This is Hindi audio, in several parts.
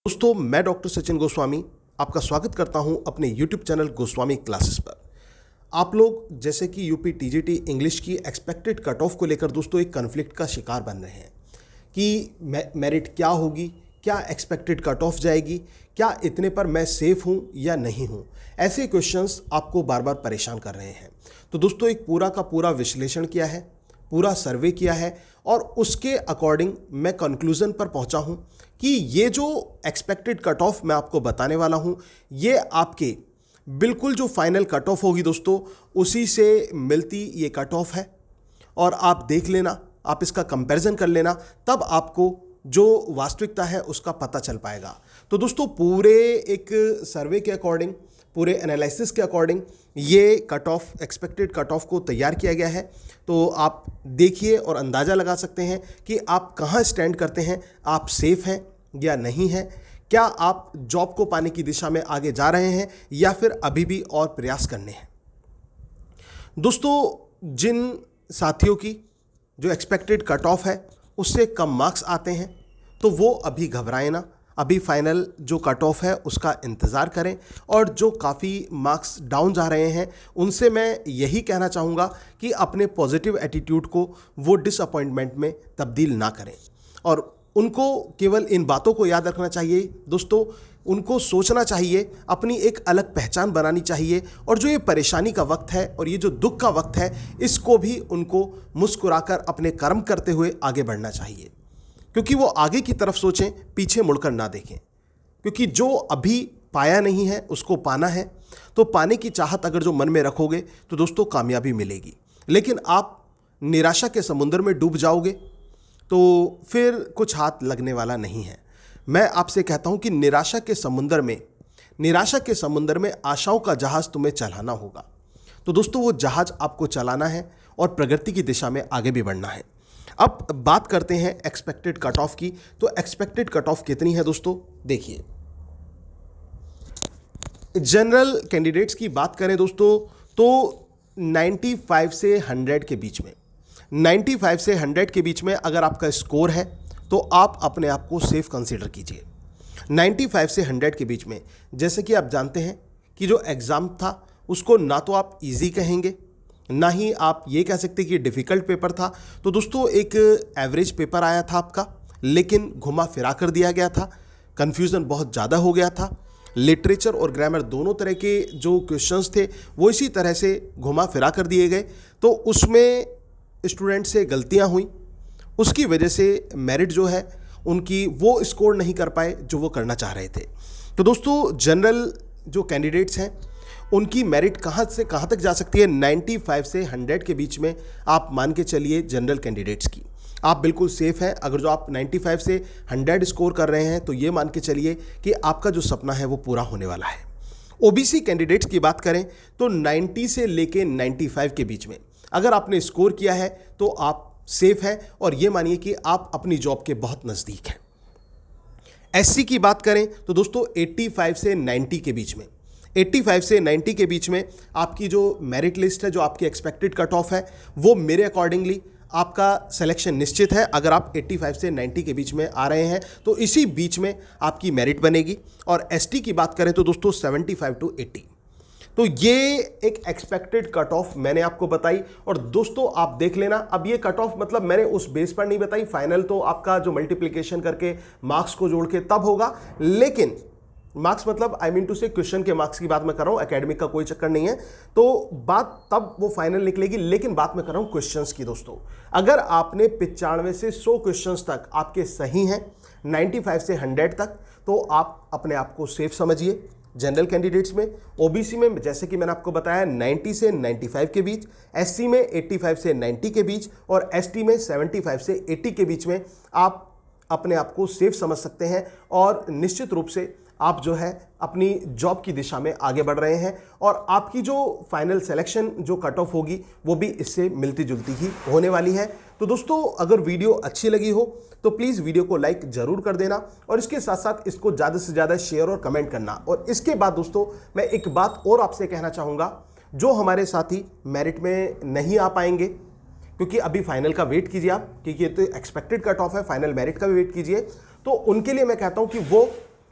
दोस्तों, मैं डॉक्टर सचिन गोस्वामी आपका स्वागत करता हूं अपने YouTube चैनल गोस्वामी क्लासेस पर। आप लोग जैसे कि यूपी टीजीटी इंग्लिश की एक्सपेक्टेड कट ऑफ को लेकर दोस्तों एक कन्फ्लिक्ट का शिकार बन रहे हैं कि मेरिट क्या होगी, क्या एक्सपेक्टेड कट ऑफ जाएगी, क्या इतने पर मैं सेफ हूं या नहीं हूं। ऐसे क्वेश्चंस आपको बार बार परेशान कर रहे हैं। तो दोस्तों एक पूरा का पूरा विश्लेषण किया है, पूरा सर्वे किया है और उसके अकॉर्डिंग मैं कंक्लूजन पर पहुंचा हूं कि ये जो एक्सपेक्टेड कट ऑफ मैं आपको बताने वाला हूं, ये आपके बिल्कुल जो फाइनल कट ऑफ होगी दोस्तों, उसी से मिलती ये कट ऑफ है। और आप देख लेना, आप इसका कंपैरिजन कर लेना, तब आपको जो वास्तविकता है उसका पता चल पाएगा। तो दोस्तों पूरे एक सर्वे के अकॉर्डिंग, पूरे एनालिसिस के अकॉर्डिंग ये cut off, expected cut off को तैयार किया गया है। तो आप देखिए और अंदाज़ा लगा सकते हैं कि आप कहाँ स्टैंड करते हैं, आप सेफ हैं या नहीं हैं, क्या आप जॉब को पाने की दिशा में आगे जा रहे हैं या फिर अभी भी और प्रयास करने हैं। दोस्तों जिन साथियों की जो एक्सपेक्टेड कट ऑफ है उससे कम मार्क्स आते हैं तो वो अभी घबराएं ना, अभी फाइनल जो कट ऑफ है उसका इंतज़ार करें। और जो काफ़ी मार्क्स डाउन जा रहे हैं उनसे मैं यही कहना चाहूँगा कि अपने पॉजिटिव एटीट्यूड को वो डिसअपॉइंटमेंट में तब्दील ना करें और उनको केवल इन बातों को याद रखना चाहिए दोस्तों, उनको सोचना चाहिए, अपनी एक अलग पहचान बनानी चाहिए। और जो ये परेशानी का वक्त है और ये जो दुख का वक्त है, इसको भी उनको मुस्कुराकर अपने कर्म करते हुए आगे बढ़ना चाहिए, क्योंकि वो आगे की तरफ सोचें, पीछे मुड़कर ना देखें। क्योंकि जो अभी पाया नहीं है उसको पाना है, तो पाने की चाहत अगर जो मन में रखोगे तो दोस्तों कामयाबी मिलेगी। लेकिन आप निराशा के समुद्र में डूब जाओगे तो फिर कुछ हाथ लगने वाला नहीं है। मैं आपसे कहता हूं कि निराशा के समुद्र में आशाओं का जहाज़ तुम्हें चलाना होगा। तो दोस्तों वो जहाज़ आपको चलाना है और प्रगति की दिशा में आगे भी बढ़ना है। अब बात करते हैं एक्सपेक्टेड कट ऑफ की। तो एक्सपेक्टेड कट ऑफ कितनी है दोस्तों, देखिए जनरल कैंडिडेट्स की बात करें दोस्तों तो 95 से 100 के बीच में, 95 से 100 के बीच में अगर आपका स्कोर है तो आप अपने आप को सेफ कंसीडर कीजिए। 95 से 100 के बीच में, जैसे कि आप जानते हैं कि जो एग्ज़ाम था उसको ना तो आप इजी कहेंगे, ना ही आप ये कह सकते कि डिफ़िकल्ट पेपर था। तो दोस्तों एक एवरेज पेपर आया था आपका, लेकिन घुमा फिरा कर दिया गया था, कन्फ्यूज़न बहुत ज़्यादा हो गया था। लिटरेचर और ग्रामर दोनों तरह के जो क्वेश्चंस थे वो इसी तरह से घुमा फिरा कर दिए गए। तो उसमें स्टूडेंट से गलतियां हुई, उसकी वजह से मेरिट जो है उनकी वो स्कोर नहीं कर पाए जो वो करना चाह रहे थे। तो दोस्तों जनरल जो कैंडिडेट्स हैं उनकी मेरिट कहाँ से कहाँ तक जा सकती है, 95 से 100 के बीच में आप मान के चलिए जनरल कैंडिडेट्स की। आप बिल्कुल सेफ हैं। अगर जो आप 95 से 100 स्कोर कर रहे हैं तो ये मान के चलिए कि आपका जो सपना है वो पूरा होने वाला है। ओबीसी कैंडिडेट्स की बात करें तो 90 से लेके 95 के बीच में अगर आपने स्कोर किया है तो आप सेफ हैं और ये मानिए कि आप अपनी जॉब के बहुत नज़दीक हैं। एससी की बात करें तो दोस्तों 85 से 90 के बीच में, 85 से 90 के बीच में आपकी जो मेरिट लिस्ट है, जो आपकी एक्सपेक्टेड कट ऑफ है, वो मेरे अकॉर्डिंगली आपका सिलेक्शन निश्चित है। अगर आप 85 से 90 के बीच में आ रहे हैं तो इसी बीच में आपकी मेरिट बनेगी। और एसटी की बात करें तो दोस्तों 75 टू 80। तो ये एक एक्सपेक्टेड कट ऑफ मैंने आपको बताई। और दोस्तों आप देख लेना, अब ये कट ऑफ मतलब मैंने उस बेस पर नहीं बताई, फाइनल तो आपका जो मल्टीप्लिकेशन करके मार्क्स को जोड़ के तब होगा। लेकिन मार्क्स मतलब आई मीन टू से क्वेश्चन के मार्क्स की बात मैं कर रहा हूं, एकेडमिक का कोई चक्कर नहीं है। तो बात तब वो फाइनल निकलेगी, लेकिन बात मैं कर रहा हूं क्वेश्चंस की। दोस्तों अगर आपने 95 से 100 क्वेश्चंस तक आपके सही हैं, 95 से 100 तक, तो आप अपने आप को सेफ समझिए जनरल कैंडिडेट्स में। ओबीसी में जैसे कि मैंने आपको बताया 90 से 95 के बीच, एससी में 85 से 90 के बीच और एसटी में 75 से 80 के बीच में आप अपने आप को सेफ समझ सकते हैं। और निश्चित रूप से आप जो है अपनी जॉब की दिशा में आगे बढ़ रहे हैं और आपकी जो फाइनल सिलेक्शन जो कट ऑफ होगी वो भी इससे मिलती जुलती ही होने वाली है। तो दोस्तों अगर वीडियो अच्छी लगी हो तो प्लीज़ वीडियो को लाइक ज़रूर कर देना और इसके साथ साथ इसको ज़्यादा से ज़्यादा शेयर और कमेंट करना। और इसके बाद दोस्तों मैं एक बात और आपसे कहना चाहूँगा, जो हमारे साथी मेरिट में नहीं आ पाएंगे, क्योंकि अभी फाइनल का वेट कीजिए आप, क्योंकि ये तो एक्सपेक्टेड कट ऑफ है, फाइनल मेरिट का भी वेट कीजिए। तो उनके लिए मैं कहता हूँ कि वो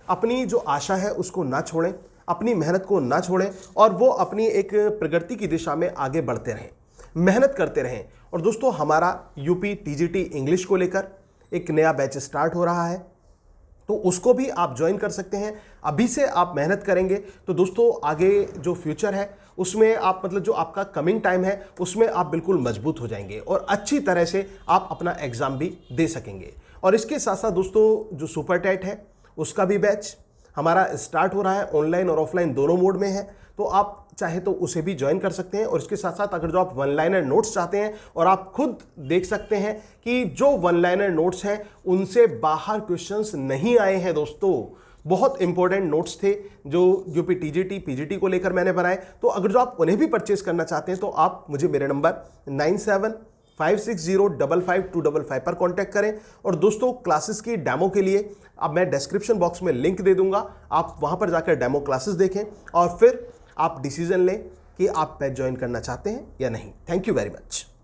अपनी जो आशा है उसको ना छोड़ें, अपनी मेहनत को ना छोड़ें और वो अपनी एक प्रगति की दिशा में आगे बढ़ते रहें, मेहनत करते रहें। और दोस्तों हमारा यूपी टीजीटी इंग्लिश को लेकर एक नया बैच स्टार्ट हो रहा है, तो उसको भी आप ज्वाइन कर सकते हैं। अभी से आप मेहनत करेंगे तो दोस्तों आगे जो फ्यूचर है उसमें आप मतलब जो आपका कमिंग टाइम है उसमें आप बिल्कुल मजबूत हो जाएंगे और अच्छी तरह से आप अपना एग्ज़ाम भी दे सकेंगे। और इसके साथ साथ दोस्तों जो सुपर टेट है उसका भी बैच हमारा स्टार्ट हो रहा है, ऑनलाइन और ऑफलाइन दोनों मोड में है, तो आप चाहे तो उसे भी ज्वाइन कर सकते हैं। और इसके साथ साथ अगर जो आप वन लाइनर नोट्स चाहते हैं और आप खुद देख सकते हैं कि जो वन लाइनर नोट्स हैं उनसे बाहर क्वेश्चंस नहीं आए हैं दोस्तों, बहुत इंपॉर्टेंट नोट्स थे जो यूपी टीजीटी पीजीटी को लेकर मैंने बनाए, तो अगर जो आप उन्हें भी परचेस करना चाहते हैं तो आप मुझे मेरे नंबर 9756055255 पर कांटेक्ट करें। और दोस्तों क्लासेस की डेमो के लिए अब मैं डिस्क्रिप्शन बॉक्स में लिंक दे दूंगा, आप वहां पर जाकर डेमो क्लासेस देखें और फिर आप डिसीजन लें कि आप बैच ज्वाइन करना चाहते हैं या नहीं। Thank you very much.